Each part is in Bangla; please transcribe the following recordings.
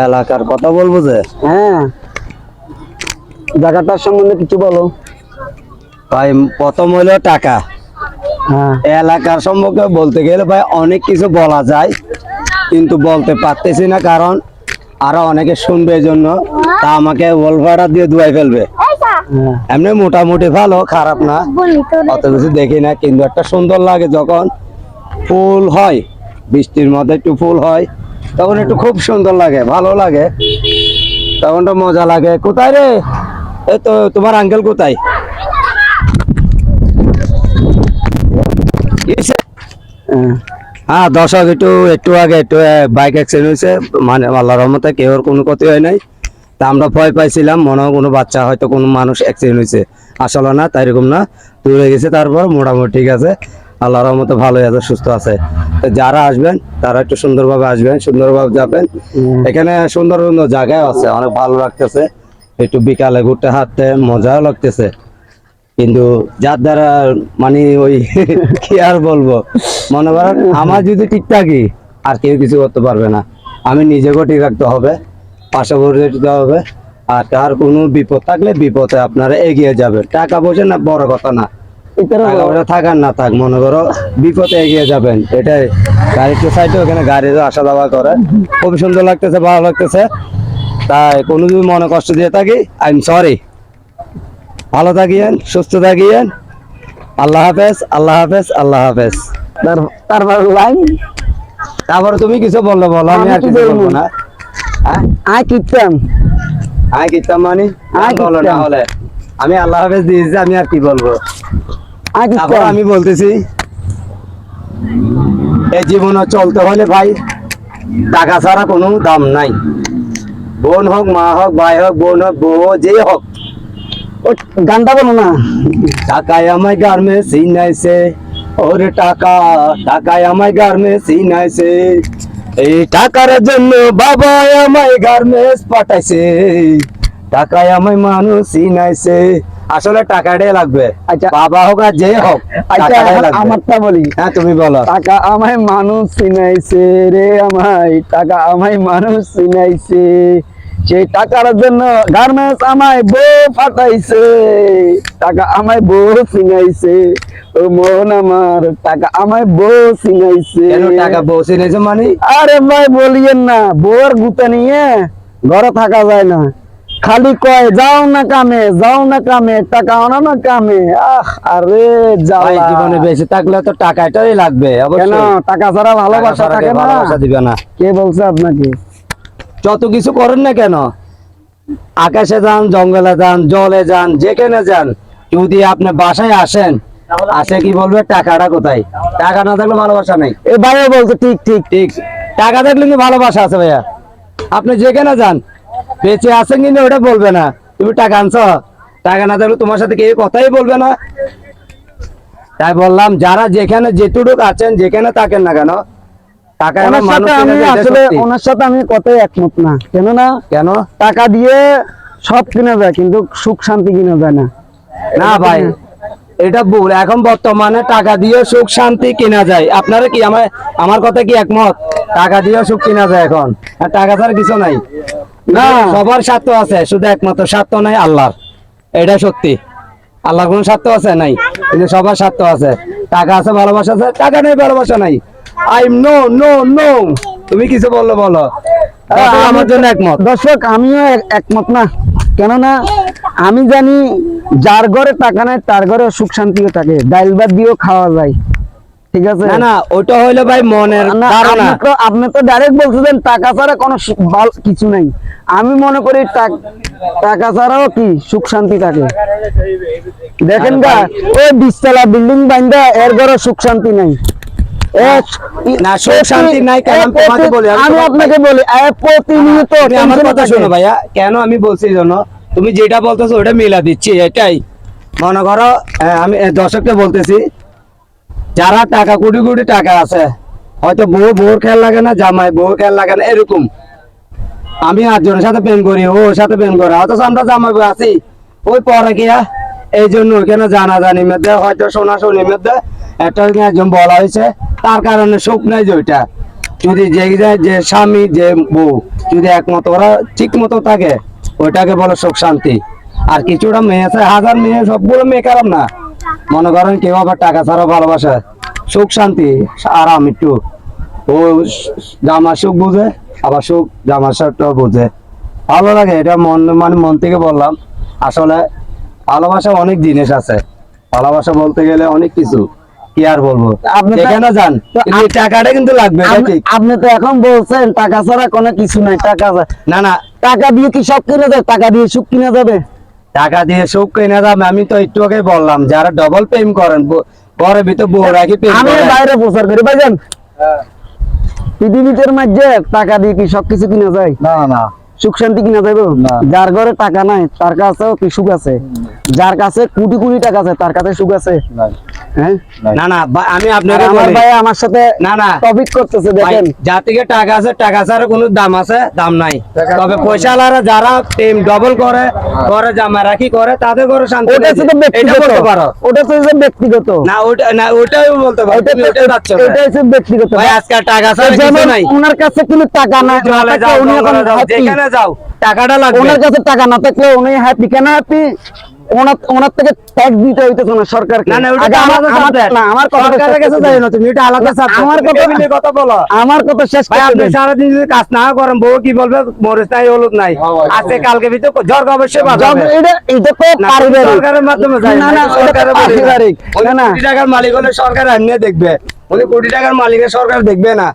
এলাকার কথা বলবো যে হ্যাঁ, জায়গাটার সম্বন্ধে কিছু বলো। ভাই প্রথম হইলো টাকা। হ্যাঁ, এলাকার সম্পর্কে বলতে গেলে ভাই অনেক কিছু বলা যায়, কিন্তু বলতে পারতেছি না, কারণ আরো অনেকে শুনবে, এই জন্য তা আমাকে ওলভাড়া দিয়ে ধুয়াই ফেলবে। হ্যাঁ, এমনি মোটামুটি ভালো, খারাপ না, অত কিছু দেখি না, কিন্তু একটা সুন্দর লাগে যখন ফুল হয়, বৃষ্টির মধ্যে একটু ফুল হয়, তখন একটু খুব সুন্দর লাগে, ভালো লাগে, তখন তো মজা লাগে। কোথায় রে? এই তো তোমার আঙ্কেল কোথায়? হ্যাঁ, হ্যাঁ দর্শক, একটু আগে বাইক অ্যাক্সিডেন্ট হয়েছে, মানে আল্লাহর রহমতে কেউর কোনো ক্ষতি হয় নাই। তা আমরা ভয় পাইছিলাম, মনে হয় কোনো বাচ্চা, হয়তো কোনো মানুষ অ্যাক্সিডেন্ট হয়েছে, আসলে না, তাই এরকম না, দূরে গেছে। তারপর মোটামুটি ঠিক আছে, আল্লাহর রহমতে ভালোই আছে, সুস্থ আছে। তো যারা আসবেন তারা একটু সুন্দরভাবে আসবেন, সুন্দরভাবে যাবেন। এখানে সুন্দর সুন্দর জায়গায় আছে, অনেক ভালো লাগতেছে, একটু বিকালে ঘুরতে হাঁটতে মজাও লাগতেছে। কিন্তু যার দ্বারা মানে ওই কি আর বলবো, মনে করেন আমার যদি ঠিক থাকি আর কেউ কিছু করতে পারবে না, আমি নিজেকেও ঠিক রাখতে হবে, পাশাপাশি দিতে হবে। আর কার কোনো বিপদ থাকলে বিপদে আপনারা এগিয়ে যাবেন। টাকা পয়সা না বড় কথা না, টাকা পয়সা থাকার না থাক, মনে করো বিপদে এগিয়ে যাবেন, এটাই। গাড়ির সাইডে ওখানে গাড়ি আসা যাওয়া করে, খুব সুন্দর লাগতেছে, ভালো লাগতেছে। তাই কোনো যদি মনে কষ্ট দিয়ে থাকি, আই এম সরি। ভালো থাকিয়েন, সুস্থ থাকিয়েন। আল্লাহ হাফেজ, আল্লাহ হাফেজ, আল্লাহ হাফেজ। তারপর লাইন তারপরে তুমি কিছু বললো বলো, আমি আর কিছু বলবো না। আয় কিতাম আয় কিতাম মানে বলো না হলে আমি আল্লাহ হাফেজ দিয়েছি, আমি আর কি বলবো। তারপর আমি বলতেছি, এই জীবনে চলতে হলে ভাই টাকা ছাড়া কোনো দাম নাই। বোন হোক, মা হোক, ভাই হোক, বোন হোক, বউ যে হোক, গানটা বলো না। টাকায় আমায় গার্মে সিনাইছে, ওরে টাকা, টাকায় আমায় গার্মে সিনাইছে, এই টাকার জন্য বাবা আমায় গার্মেন্টস পাঠাইছে, টাকায় আমায় মানুষ চিনাইছে। আসলে টাকাটাই লাগবে, আচ্ছা, বাবা হোক আর যে হোক, আচ্ছা আমারটা বলি। হ্যাঁ তুমি বলো। টাকা আমায় মানুষ চিনাইছে রে, আমায় টাকা আমায় মানুষ চিনাইছে, সেই টাকার জন্য গার্মেন্টস আমায় বউ ফাটাইছে, টাকা আমায় বউ চিনাইছে, ও মন আমার টাকা আমায় বউ চিনাইছে। কেন টাকা বউ চিনাইছে মানে? আরে ভাই বলিয়েন না, বউর গুতা নিয়ে ঘরে থাকা যায় না, খালি কয় যাও না কামে, যাও না কামে, টাকা আনো না কামে। আরে ভাই জীবনে বেঁচে থাকলে তো টাকাটাই লাগবে, কেন টাকা ছাড়া ভালোবাসা থাকে না? ভালোবাসা দিবে না। কে বলছে আপনাকে? যত কিছু করেন না কেন, আকাশে যান, জঙ্গলে যান, জলে যান, যেখানে যান, যদি আপনি বাসায় আসেন, আসে কি বলবে, টাকাটা কোথায়? টাকা না থাকলে ভালোবাসা নেই। এ ভাইয়া বলছে ঠিক ঠিক ঠিক, টাকা থাকলে কিন্তু ভালোবাসা আছে ভাইয়া। আপনি যেখানে যান, বেঁচে আছেন কিন্তু ওটা বলবে না তুমি টাকা আনছো, টাকা না থাকলে তোমার সাথে কেউ কথাই বলবে না। তাই বললাম, যারা যেখানে যেটুকু আছেন, যেখানে থাকেন না কেন, টাকা ওনার সাথে আমি আসলে ওনার সাথে আমি কথাই একমত না। কেন না? কেন? টাকা দিয়ে সব কিনা যায়, কিন্তু সুখ শান্তি কিনা যায় না। না ভাই, এটা ভুল। এখন বর্তমানে টাকা দিয়ে সুখ শান্তি কেনা যায়। আপনারা কি আমার কথা কি একমত? টাকা দিয়ে সুখ কেনা যায় এখন, আর টাকা ছাড়া কিছু নাই। না, সবার স্বার্থ আছে, শুধু একমাত্র স্বার্থ নাই আল্লাহর, এটা সত্যি। আল্লাহর কোন স্বার্থ আছে? নাই, কিন্তু সবার স্বার্থ আছে। টাকা আছে, ভালোবাসা আছে, টাকা নেই, ভালোবাসা নাই। আই নো নো নো, তুমি কিছু বললো বলো, আমার জন্য একমত। দর্শক আমিও একমত না। কেননা আমি জানি যার ঘরে টাকা নাই তার ঘরে সুখ শান্তিও থাকে, ডাইল ভাত দিয়েও খাওয়া যায়, ঠিক আছে? না না, ওইটা হইলো ভাই মনের ধারণা। আপনি তো ডাইরেক্ট বলছেন টাকা ছাড়া কোনো কিছু নাই। আমি মনে করি টাকা ছাড়াও কি সুখ শান্তি থাকে। দেখেন গা, ওই 20 তলা বিল্ডিং বান্ধা এর ঘরে সুখ শান্তি নাই। না, সুখ শান্তি নাই কেন আমি তোমাকে বলি, আমি আপনাকে বলি প্রতিনিয়ত আমার কথা শোনো ভাইয়া। কেন আমি বলছি জানো, তুমি যেটা বলতেছো ওটা মিলা দিচ্ছি, এটাই। মনে করো আমি দর্শককে বলতেছি, যারা টাকা কোটি কোটি টাকা আছে, হয়তো বউর খেয়াল লাগে না, জামাই বউর খেয়াল লাগে না, এরকম। আমি আটজনের সাথে প্রেম করি, ওর সাথে প্রেম করে, অথচ আমরা জামাই বউ আছি ওই পরে গিয়া। এই জন্য ওইখানে জানাজানির মধ্যে, হয়তো শোনাশুনির মধ্যে একটা একজন বলা হয়েছে, তার কারণে সুখ নাই যে ওইটা। যদি যে স্বামী যে বউ যদি একমত ওরা ঠিক মতো থাকে ওইটাকে বলে সুখ শান্তি। আর কিছুটা মেয়ে আছে, হাজার মেয়ে, সবগুলো মেয়ে খারাপ না, মনে করেন কেউ আবার টাকা ছাড়া ভালোবাসে, সুখ শান্তি আরাম একটু, ও জামার সুখ বুঝে, আবার সুখ জামার সাথেও বুঝে, ভালো লাগে। এটা মন থেকে বললাম। আসলে ভালোবাসা অনেক জিনিস আছে, ভালোবাসা বলতে গেলে অনেক কিছু, কি আর বলবো। আপনি তো- যেখানে যান কিন্তু এই টাকাটা কিন্তু লাগবে, এটা ঠিক। আপনি তো এখন বলছেন টাকা ছাড়া কোনো কিছু নাই, না না, টাকা দিয়ে কি সব কিনা যাবে? টাকা দিয়ে সুখ কিনা যাবে? টাকা দিয়ে সুখ কিনা যাবে। আমি তো একটু আগে বললাম, যারা ডবল প্রেম করেন, ঘরের ভিতর বউ রাখি প্রেম আমি করেন। বাইরে প্রচার করি ভাইজান, পৃথিবীর মধ্যে টাকা দিয়ে কি সবকিছু কিনা যায়? না না সুখ শান্তি কিনা যাবে? না। যার ঘরে টাকা নাই তার কাছেও কি সুখ আছে? যার কাছে কোটি কোটি টাকা আছে তার কাছে সুখ আছে? নাই হ্যাঁ, না না, আমি আর আপনাকে আমার বলি, ভাই আমার সাথে না না টপিক করতেছে, ভাই, দেখেন যার থেকে টাকা আছে, টাকা ছাড়া কোনো দাম আছে? দাম নাই। টাকা তবে পয়সাওয়ালারা যারা প্রেম ডবল করে, ঘরে জামা রাখি করে, তাদের ঘরে শান্তি ওটা নেই। হচ্ছে তো এটা ব্যক্তিগত, বলতে পারো ওটা হচ্ছে যে ব্যক্তিগত, না? ওটাই বলতে পারো, তুমি ওটাই যাচ্ছ না। এটা হচ্ছে ব্যক্তিগত। ভাই আজকাল টাকা ছাড়া কিছু যেমন নাই। ওনার কাছে কিন্তু টাকা না জলে থাকলে যাও, উনি এখন জঙ্গলে যাও, happy। যেখানে যাও টাকাটা লাগবে। ওনার কাছে টাকা না থাকলে উনি হ্যাপি, কেন হ্যাপি? ওনার থেকে ট্যাক্স দিতে হইতেছে না সরকারকে। না না, ওটা আগে তো আমার আলাদা subject। না, আমার কথা সরকারের কাছে যাই না, তুমি এটা আলাদা subject। আমার তুমি কথা- family র কথা বলো। আমার কথা শেষ ভাই করতে আপনি দেন। সারাদিন যদি কাজ না করেন, বউ কি বলবে? মরিচ নাই, হলুদ নাই, আজকে কালকে ভিতরে জ্বর অবশ্যই জব- বাজাবে। এটা তো না, পারিবারিক। সরকারের মাধ্যমে যায় না, না, এটা তো সরকারের বলি না। পারিবারিক। উনি না, না। কোটি টাকার মালিক হলে সরকার এমনি দেখবে, উনি কোটি টাকার মালিকের সরকার দেখবে না।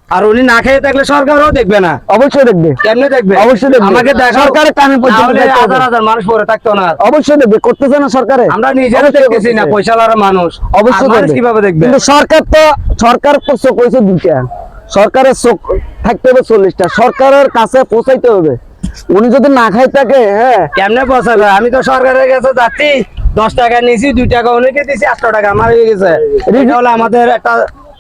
আর উনি না খেয়ে থাকলে সরকারও দেখবে না। অবশ্যই দেখবে, কেমনে দেখবে? অবশ্যই দেখবে। আমাকে দেখাও। সরকারের কানে পর্যন্ত তাহলে দেখতে হবে। হাজার হাজার মানুষ পড়ে থাকতো না। অবশ্যই দেখবে, করতেছে না সরকারে? আমরা নিজেরা অবশ্যই দেখতেছি না, করতেছে। পয়সাওয়ালা মানুষ, অবশ্যই আর মানুষ দেখবে। কিভাবে দেখবে? কিন্তু সরকার তো চোখ হয়েছে দুইটা, সরকারের চোখ থাকতে হবে 40টা, সরকারের কাছে পৌঁছাইতে হবে। উনি যদি না খাই থাকে, হ্যাঁ, কেমনে পৌঁছাবে? আমি তো সরকারের কাছে যাচ্ছি, 10 টাকা নিয়েছি, 2 টাকা উনিকে দিছি, 8 টাকা আমার হয়ে গেছে। এটা হলো আমাদের একটা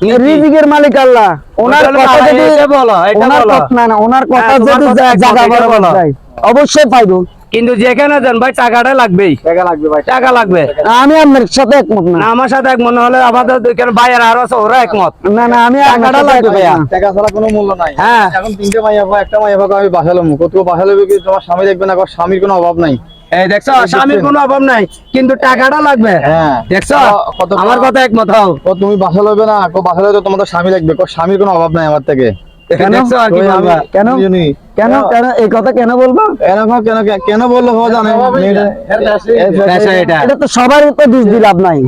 নীতি। রিজিকের মালিক আল্লাহ। ওনার ওটা হলো কথা আল্লাহ, যদি এটা বলো, এটা ওনার বলো। কথা- না না, ওনার কথা হ্যাঁ, তোমার যদি কথা একমত, জায়গা এটা বরাবর বলো। যায়, অবশ্যই পাইবো। কিন্তু যেখানে যান ভাই টাকাটা লাগবেই, টাকা লাগবে ভাই টাকা লাগবে। আমি আপনার সাথে একমত না। না, আমার সাথে এক মনে হলে আমাদের এখানে ভাইয়ের আরো আছে, ওরা একমত। না না, আমি আপনার টাকাটা সাথে লাগবে একমত ভাইয়া। না। টাকা ছাড়া কোনো মূল্য নাই। হ্যাঁ। এখন 3টে মাইয়া পাবো, একটা মাইয়া পাবো, আমি বাসালাম কত বাসালাম কি তোমার স্বামী দেখবে না? স্বামীর কোনো অভাব নাই। এই দেখছো, স্বামীর কোনো অভাব নাই, কিন্তু টাকাটা লাগবে। হ্যাঁ। দেখছো, কত আমার কথা একমত হও। ও তুমি বাসা লইবে না, বাসা লইবে তোমাদের স্বামী লাগবে, স্বামীর কোনো অভাব নাই আমার থেকে। কেন? দেখছো আর কি ওই আমি বলবা? কেন? বুঝিনি। কেন কেন এই কথা কেন বলবো? এরকম কেন কেন বললো বাবা জানে পেশা এটা। এটা তো সবারই তো দোষ দিয়ে লাভ নাই,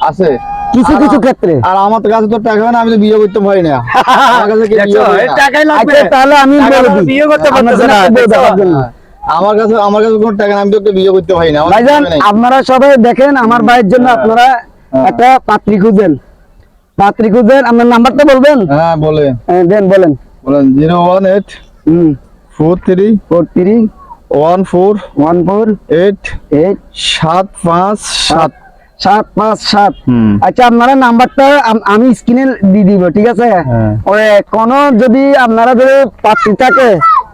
আছে। কিছু কিছু ক্ষেত্রে। আর আমার কাছে তো টাকা না, আমি তো বিয়ে করতে পারি না। আমার কাছে কি দেখছো, বিয়ে করে এই না? টাকাই লাগবে। আচ্ছা, তাহলে আমি টাকা বলে ছাড়া দিই। বিয়ে করতে আপনার পারতেছে জন্য না, একটা বউ দেখছো? দেখার জন্য। আমার কাছে কোনো টাকা না, আমি তো একটা বিয়ে করতে পারি না। আমার ভাইজান, টাকা নাই। আপনারা সবাই দেখেন, আমার ভাইয়ের জন্য আপনারা একটা পাত্রী খুঁজেন, পাত্রী খুঁজেন। আপনার নাম্বারটা বলবেন? হ্যাঁ বলে দেন, বলেন। বলেন 018 হুম, 43 43 14 14 8 8 757। 757। হুম। আচ্ছা, আপনারা নাম্বারটা আমি স্ক্রিনে দিয়ে দিব, ঠিক আছে? হ্যাঁ। ওই কোনো যদি আপনারা যদি পাত্রী থাকে,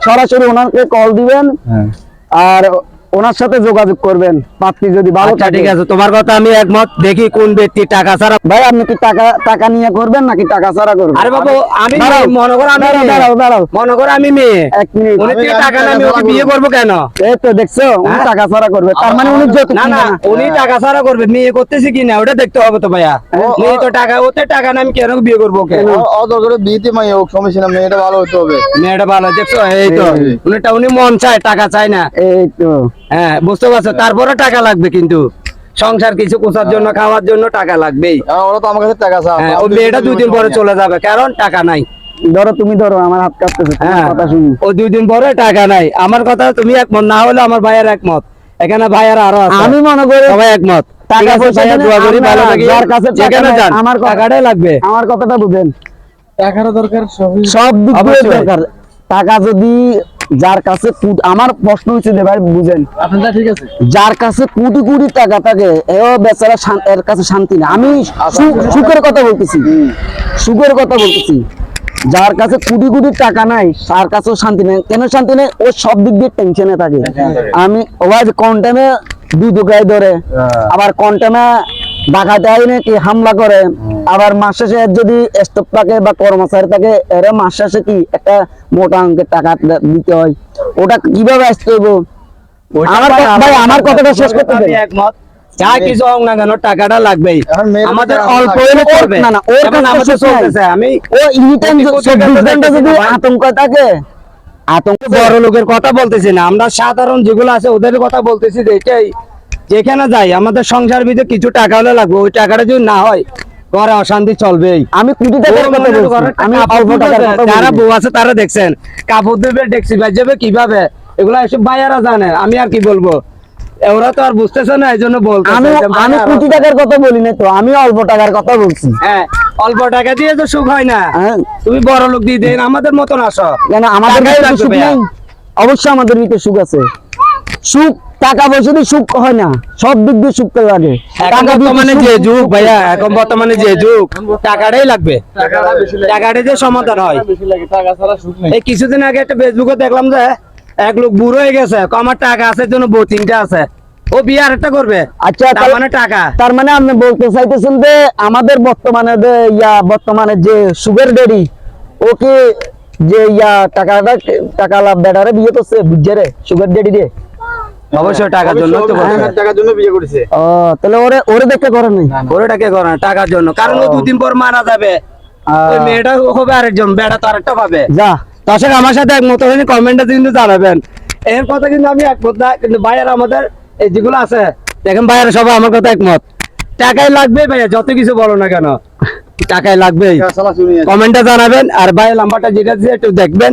সরাসরি ওনাকে কল দিবেন, হ্যাঁ। আর ওনার সাথে যোগাযোগ করবেন, পাত্রী যদি ভালো আচ্ছা থাকে। ঠিক আছে, তোমার কথা আমি একমত। দেখি কোন ব্যক্তি টাকা ছাড়া। ভাই, আপনি কি টাকা নিয়ে করবেন নাকি টাকা ছাড়া করবেন? আরে বাবু, আমি দাঁড়াও, মনে করো আমি দাঁড়াও, মেয়ে। দাঁড়াও, দাঁড়াও। মনে করো আমি মেয়ে, এক মিনিট। উনি থেকে আমি টাকা না, আমি টাকা ওকে ছাড়া বিয়ে করবো কেন? এই তো দেখছো, উনি হ্যাঁ? টাকা ছাড়া করবে, তার মানে উনি যত না না, উনি টাকা ছাড়া করবে, মেয়ে করতেছি কিনা ওটা দেখতে হবে তো ভাইয়া। মেয়ে তো টাকা, ওতে টাকা না, আমি কেন বিয়ে করবো ওকে? অদরকারে বিয়েতে মাইয়া হোক, সমস্যা না, মেয়েটা ভালো হতে হবে। মেয়েটা ভালো, দেখছো? এই তো উনি মন চায়, টাকা চায় না। এই তো। হ্যাঁ, বুঝতে পারছো? তারপরে টাকা লাগবে, কিন্তু সংসার কিছু কোচার জন্য, খাওয়ার জন্য টাকা লাগবেই। ওরা তো আমার কাছে টাকা চায়। হ্যাঁ, ও মেয়েটা 2 দিন পরে চলে যাবে, কারণ টাকা নাই। ধরো, তুমি ধরো, আমার হাত কাঁপতেছে, তোমার হ্যাঁ, কথা শুনি। ও 2 দিন পরে টাকা নাই। আমার কথা তুমি একমত না হলে আমার ভাইয়ের একমত, এখানে ভাইয়ের আরো আছে, আমি মনে করি সবাই একমত। টাকা ঠিক আছে পয়সা ভাইয়া, দিলে দোয়া করি ভালো আমরা থাকি। যার কাছে টাকা যেখানে নাই, যান আমার টাকাটাই লাগবে। আমার কথাটা বুঝেন, টাকাটা দরকার সবই। সব দিক দিয়ে অবশ্যই। দরকার। টাকা যদি যার কাছে আমার প্রশ্ন হচ্ছে যে ভাই বুঝেন, আপনার ঠিক আছে। যার কাছে কোটি কোটি টাকা থাকে, এও বেচারা এর কাছে শান্তি না। আমি সুখের কথা বলতেছি, সুখের কথা বলতেছি। যার কাছে কোটি কোটি টাকা নাই, তার কাছেও শান্তি নেই। কেন শান্তি নেই? ও সব দিক দিয়ে টেনশনে থাকে। আমি ওই কোন টাইমে দুধ গায়ে ধরে, আবার কোন টাইমে ডাকাতে আইনে কি হামলা করে, আবার মাস শেষে এর যদি স্টপ থাকে বা কর্মচারী থাকে, এরা মাস শেষে কি একটা মোটা অঙ্কের টাকা দিতে হয়, ওটা কিভাবে আসতে হইব? ভাই আমার কথাটা শেষ করতে দেন। একমত, যা কিছু হোক না কেন টাকাটা লাগবেই। এখন মেয়ের আমাদের টাকা অল্প লাগবে। হলে করবে না, না, ওর যেমন কাছে আমাদের সুখ নাই। চলতেছে। আমি ও ইনিটাইম প্রতি কোটি 24 ঘন্টা যদি টাকা আতঙ্ক থাকে, আতঙ্ক বড় লোকের কথা বলতেছি না, আমরা সাধারণ যেগুলো আছে ওদের কথা বলতেছি। যে এটাই, যেখানে যাই আমাদের সংসার ভিতরে কিছু টাকা হলে লাগবে, ওই টাকাটা যদি না হয় ঘরে অশান্তি চলবেই। আমি কোটি টাকার কথা বলছি, আমি অল্প টাকার কথা যারা বলিনি। বউ আছে তারা দেখছেন কাপড় দেবে, ডেক্সি বাজাবে কিভাবে, এগুলো এসব ভাইয়ারা জানে। আমি আর কি বলবো, ওরা তো আর বুঝতেছে না, এই জন্য বলতেছে আমি যে আমি ভাইয়ারা কোটি আছে। টাকার কথা বলি না তো, আমি অল্প টাকার কথা বলছি। হ্যাঁ, অল্প টাকা দিয়ে তো সুখ হয় না। হ্যাঁ, তুমি বড় লোক দিয়ে দেন, আমাদের মতন আসো। কেন আমাদের টাকাই ভিতরে লাগবে সুখ ভাইয়া। নাই? অবশ্যই আমাদের ভিতরে সুখ আছে। সুখ টাকা পয়সা দিয়ে সুখ হয় না, সব দিক দিয়ে সুখ লাগে। এখন টাকা দিয়ে বর্তমানে সুখ- যে যুগ ভাইয়া, এখন বর্তমানে যে যুগ, টাকাটাই লাগবে। টাকাটা বেশি লাগে। টাকাটাই যে সমাধান হয়। বেশি লাগে, টাকা ছাড়া সুখ নেই। এই কিছুদিন আগে একটা ফেসবুকে দেখলাম যে এক লোক বুড়ো হয়ে গেছে, আমার টাকা আছে জন্য বউ 3টা আছে, ও বিয়ে আরেকটা করবে। আচ্ছা, তার তাহলে- মানে টাকা। তার মানে আপনি বলতে চাইতেছেন যে আমাদের বর্তমানে বর্তমানে যে সুগার ড্যাডি, ওকে যে টাকা লাভ বেটারে বিয়ে করছে, বুঝছে রে সুগার ড্যাডি রে। অবশ্যই টাকার জন্য তো হ্যাঁ, করবে। টাকার জন্য বিয়ে করেছে। ও তাহলে ওরে ওরে দেখতে করেন নাই? ওটাকে করে না, টাকার জন্য। কারণ ও 2 দিন পর মারা যাবে, ওই মেয়েটা হবে আরেকজন, বেটা তো আরেকটা পাবে। যা দর্শক আমার সাথে একমত হয়নি, কমেন্টে কিন্তু জানাবেন। এর কথা কিন্তু আমি একমত না, কিন্তু ভাইয়ারা আমাদের এই যেগুলো আছে দেখেন, ভাইয়ারা সবাই আমার কথা একমত। টাকাই লাগবে ভাইয়া, যত কিছু বলো না কেন টাকাই লাগবেই। টাকা ছাড়া চুরি আছে। কমেন্টে জানাবেন, আর ভাইয়ের নাম্বারটা যেটা দিয়েছে একটু দেখবেন।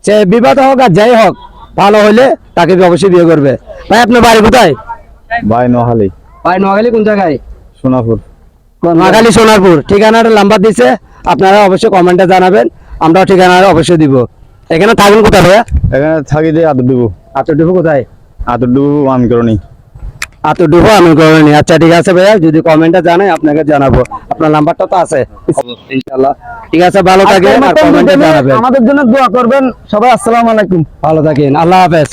সে বিবাদ হোক আর যাই হোক, ভালো হলে তাকে অবশ্যই বিয়ে করবে। ভাই আপনার বাড়ি কোথায়? ভাই নোহালি, ভাই নোয়াখালী কোন জায়গায়? সোনাপুর। নোয়াখালী সোনারপুর। ঠিকানাটা নাম্বার দিছে, আপনারা অবশ্যই কমেন্টে জানাবেন, আমরাও ঠিকানা অবশ্যই দিব। এখানে থাকুন কোথায় ভাইয়া? এখানে থাকি যে আতরডুবু। আতরডুবু কোথায়? আতরডুবু আমি করনি। আতরডুবু আমি করিনি। আচ্ছা ঠিক আছে ভাইয়া, যদি কমেন্টে জানাই আপনাকে জানাবো। আপনার নাম্বারটা তো আছে ইনশাআল্লাহ। ঠিক আছে, ভালো থাকেন আর কমেন্টে জানাবেন। আমাদের জন্য দোয়া করবেন সবাই। আসসালামু আলাইকুম। ভালো থাকেন, আল্লাহ হাফেজ।